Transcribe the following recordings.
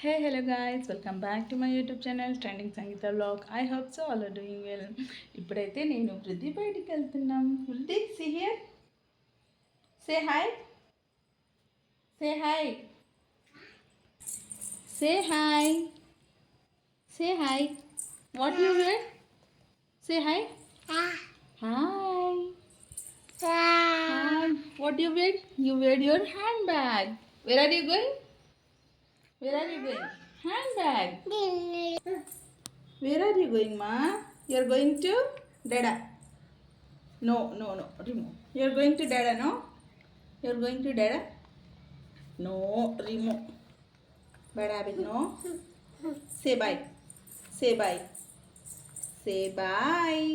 Hey, hello guys, welcome back to my YouTube channel Trending Sangeeta Vlog. I hope so all are doing well. ఇప్పుడైతే నేను వృద్ధి బయటికి వెళ్తున్నాం. వృద్ధి see here. Say hi. Say hi. Say hi. Say hi. What you wear? Say hi. Hi. Hi. What you wear? You wear your handbag. Where are you going? Where are you going? Handbag. Where are you going, ma? You're going to Dada. No, no, no. Remove. You're going to Dada, no? You're going to Dada? No, remove. Bad habit, no? Say bye. Say bye. Say bye.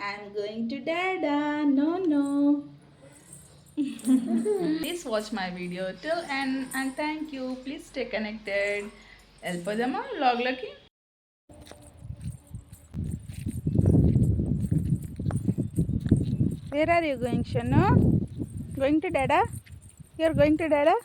I'm going to Dada. No, no. Please watch my video till end and thank you. Please stay connected. వెళ్ళిపోదామా వ్లాగ్లోకి. Where are you going, Shanu? Going to Dada? You're going to Dada?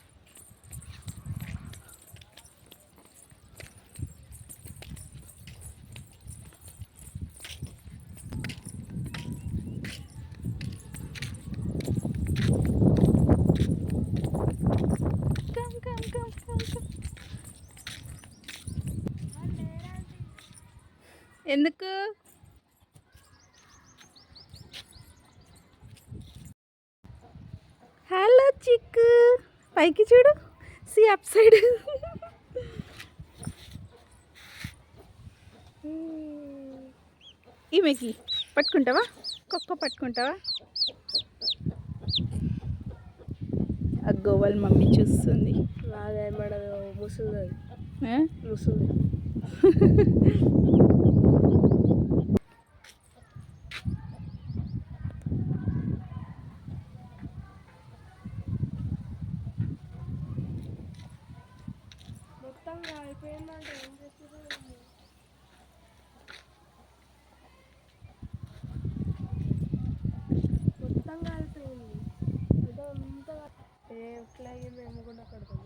Come. ఎందుకు? Hello Chikku, పైకి చూడు. See up side. ఈమెకి పట్టుకుంటావా? కుక్క పట్టుకుంటావా? అగ్గో వాళ్ళ mummy చూస్తుంది. ముసుంది. మొత్తంగా అయిపోయిందంటే ఏం చేస్తారు? మొత్తంగా అయిపోయింది. ఏదో అంతా ఎట్లాగే మేము కూడా కడతాం.